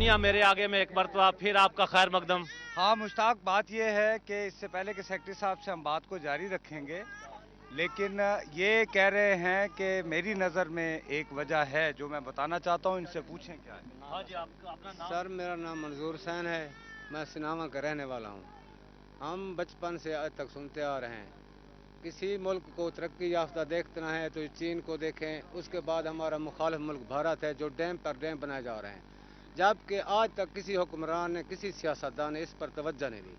میاں میرے آگے میں ایک مرتبہ پھر آپ کا خیر مقدم. ہاں مشتاق، بات یہ ہے کہ اس سے پہلے کہ سیکرٹری صاحب سے ہم بات کو جاری رکھیں گے، لیکن یہ کہہ رہے ہیں کہ میری نظر میں ایک وجہ ہے جو میں بتانا چاہتا ہوں، ان سے پوچھیں کیا ہے. ہاں جی، آپ کا اپنا نام. سر میرا نام منظور حسین ہے، میں سناوا کا رہنے والا ہوں. ہم بچپن سے آج تک سنتے آ رہے ہیں کسی ملک کو ترقی یافتہ دیکھنا ہے تو چین کو دیکھیں، اس کے بعد ہمارا مخالف ملک بھارت ہے جو ڈیم پر ڈیم بنائے جا رہے ہیں، جبکہ آج تک کسی حکمران نے کسی سیاستدان نے اس پر توجہ نہیں دی.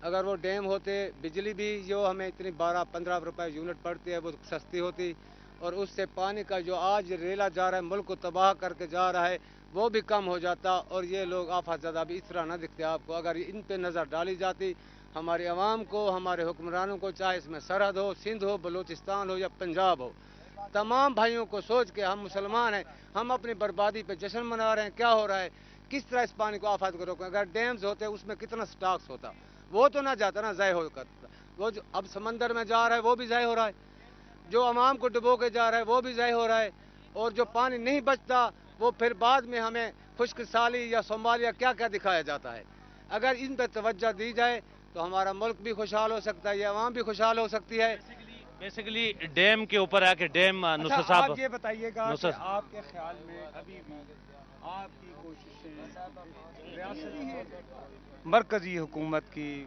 اگر وہ ڈیم ہوتے، بجلی بھی جو ہمیں اتنی 12-15 روپے یونٹ پڑتی ہے وہ سستی ہوتی، اور اس سے پانی کا جو آج ریلا جا رہا ہے ملک کو تباہ کر کے جا رہا ہے وہ بھی کم ہو جاتا، اور یہ لوگ آفت زدہ بھی اس طرح نہ دکھتے آپ کو. اگر ان پہ نظر ڈالی جاتی ہمارے عوام کو، ہمارے حکمرانوں کو، چاہے اس میں سرحد ہو، سندھ ہو، بلوچستان ہو یا پنجاب ہو، تمام بھائیوں کو سوچ کے ہم مسلمان ہیں، ہم اپنی بربادی پہ جشن منا رہے ہیں. کیا ہو رہا ہے، کس طرح اس پانی کو آفات کو روکیں؟ اگر ڈیمز ہوتے اس میں کتنا سٹاکس ہوتا، وہ تو نہ جاتا نا، ضائع ہو کرتا. وہ جو اب سمندر میں جا رہا ہے وہ بھی ضائع ہو رہا ہے، جو عوام کو ڈبو کے جا رہا ہے وہ بھی ضائع ہو رہا ہے، اور جو پانی نہیں بچتا وہ پھر بعد میں ہمیں خشک سالی یا صومالیہ کیا کیا دکھایا جاتا ہے. اگر ان پہ توجہ دی جائے تو ہمارا ملک بھی خوشحال ہو سکتا ہے، یہ عوام بھی خوشحال ہو سکتی ہے. بیسیکلی ڈیم کے اوپر ہے کہ ڈیم نصر اچھا، صاحب. آپ یہ بتائیے گا کہ آپ کے خیال میں ابھی بھی آپ کی کوششیں، ریاستی مرکزی حکومت کی،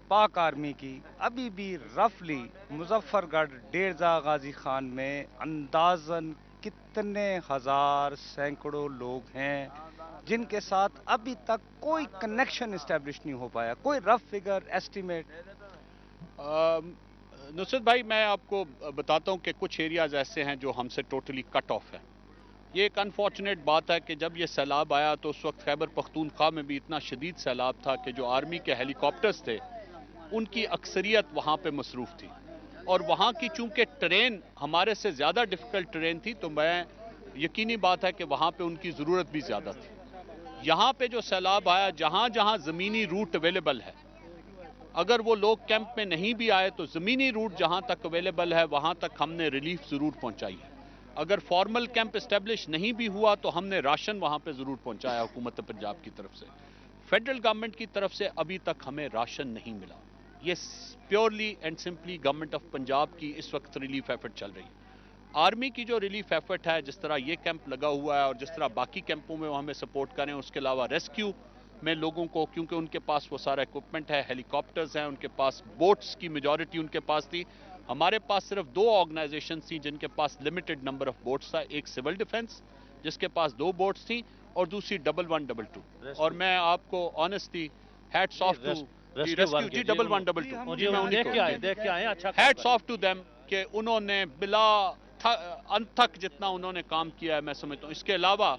پاک آرمی کی، ابھی بھی رفلی مظفر گڑھ ڈیرزا غازی خان میں اندازاً کتنے ہزار سینکڑوں لوگ ہیں جن کے ساتھ ابھی تک کوئی کنیکشن اسٹیبلش نہیں ہو پایا، کوئی رف فگر ایسٹیمیٹ؟ نصرت بھائی، میں آپ کو بتاتا ہوں کہ کچھ ایریاز ایسے ہیں جو ہم سے ٹوٹلی کٹ آف ہے. یہ ایک انفارچونیٹ بات ہے کہ جب یہ سیلاب آیا تو اس وقت خیبر پختونخوا میں بھی اتنا شدید سیلاب تھا کہ جو آرمی کے ہیلی کاپٹرز تھے ان کی اکثریت وہاں پہ مصروف تھی، اور وہاں کی چونکہ ٹرین ہمارے سے زیادہ ڈیفیکلٹ ٹرین تھی تو میں یقینی بات ہے کہ وہاں پہ ان کی ضرورت بھی زیادہ تھی. یہاں پہ جو سیلاب آیا، جہاں جہاں زمینی روٹ اویلیبل ہے، اگر وہ لوگ کیمپ میں نہیں بھی آئے تو زمینی روٹ جہاں تک اویلیبل ہے وہاں تک ہم نے ریلیف ضرور پہنچائی ہے. اگر فارمل کیمپ اسٹیبلش نہیں بھی ہوا تو ہم نے راشن وہاں پہ ضرور پہنچایا حکومت پنجاب کی طرف سے. فیڈرل گورنمنٹ کی طرف سے ابھی تک ہمیں راشن نہیں ملا. یہ purely and simply government of Punjab کی اس وقت ریلیف ایفرٹ چل رہی ہے. آرمی کی جو ریلیف ایفرٹ ہے، جس طرح یہ کیمپ لگا ہوا ہے اور جس طرح باقی کیمپوں میں وہ ہمیں سپورٹ کریں، اس کے علاوہ ریسکیو میں لوگوں کو، کیونکہ ان کے پاس وہ سارا ایکوپمنٹ ہے، ہیلی کاپٹرز ہیں، ان کے پاس بوٹس کی میجورٹی ان کے پاس تھی. ہمارے پاس صرف 2 آرگنائزیشنز تھیں جن کے پاس لمیٹڈ نمبر آف بوٹس تھا. ایک سول ڈیفنس جس کے پاس 2 بوٹس تھیں، اور دوسری 1122. اور میں آپ کو honestly hats off to rescue ji 1122 hats off to them کہ انہوں نے بلا انت تک جتنا انہوں نے کام کیا ہے میں سمجھتا ہوں. اس کے علاوہ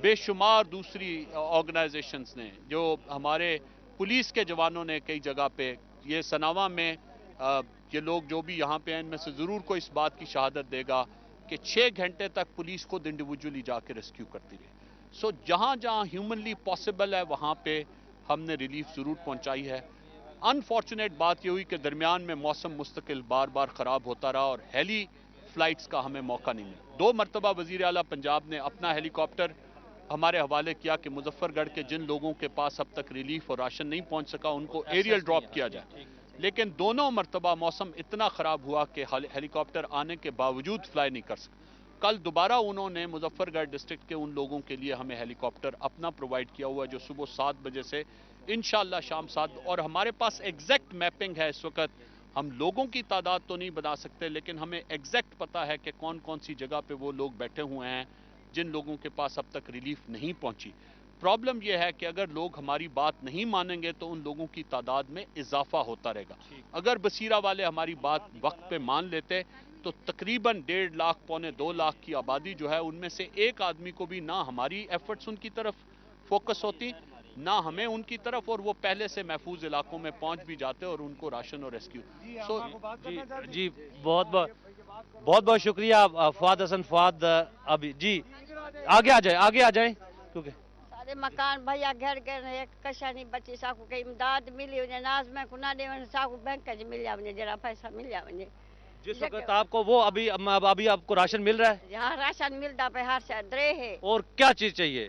بے شمار دوسری آرگنائزیشنز نے، جو ہمارے پولیس کے جوانوں نے کئی جگہ پہ، یہ سناوا میں یہ لوگ جو بھی یہاں پہ ہیں ان میں سے ضرور کوئی اس بات کی شہادت دے گا کہ 6 گھنٹے تک پولیس خود انڈیویجولی جا کے ریسکیو کرتی رہی. سو جہاں جہاں ہیومنلی پاسبل ہے وہاں پہ ہم نے ریلیف ضرور پہنچائی ہے. انفارچونیٹ بات یہ ہوئی کہ درمیان میں موسم مستقل بار بار خراب ہوتا رہا اور ہیلی فلائٹس کا ہمیں موقع نہیں ملا. 2 مرتبہ وزیر اعلیٰ پنجاب نے اپنا ہیلی کاپٹر ہمارے حوالے کیا کہ مظفر گڑھ کے جن لوگوں کے پاس اب تک ریلیف اور راشن نہیں پہنچ سکا ان کو ایریل ڈراپ کیا جائے. لیکن دونوں مرتبہ موسم اتنا خراب ہوا کہ ہیلی کاپٹر آنے کے باوجود فلائی نہیں کر سکا. کل دوبارہ انہوں نے مظفر گڑھ ڈسٹرکٹ کے ان لوگوں کے لیے ہمیں ہیلی کاپٹر اپنا پرووائڈ کیا ہوا ہے جو صبح 7 بجے سے انشاءاللہ شام 7، اور ہمارے پاس ایگزیکٹ میپنگ ہے اس وقت. ہم لوگوں کی تعداد تو نہیں بتا سکتے لیکن ہمیں ایگزیکٹ پتا ہے کہ کون کون سی جگہ پہ وہ لوگ بیٹھے ہوئے ہیں جن لوگوں کے پاس اب تک ریلیف نہیں پہنچی. پرابلم یہ ہے کہ اگر لوگ ہماری بات نہیں مانیں گے تو ان لوگوں کی تعداد میں اضافہ ہوتا رہے گا. اگر بصیرہ والے ہماری بات وقت پہ مان لیتے تو تقریباً 1.5 لاکھ پونے 2 لاکھ کی آبادی جو ہے ان میں سے ایک آدمی کو بھی نہ ہماری ایفرٹس ان کی طرف فوکس ہوتی نہ ہمیں ان کی طرف، اور وہ پہلے سے محفوظ علاقوں میں پہنچ بھی جاتے اور ان کو راشن اور ریسکیو. جی بہت بہت شکریہ فواد حسن. فواد ابھی جی آگے آ جائیں کیونکہ سارے مکان بھیا گھر ایک کشانی بچی ساکو کے امداد ملی ونے ناز میں کنا دے ون ساکو بینک جی ملیا ونے جڑا پیسہ ملیا ونے. جس وقت آپ کو وہ ابھی آپ کو راشن مل رہا ہے؟ یہاں راشن ملتا پہ ہر شہر درے ہے. اور کیا چیز چاہیے؟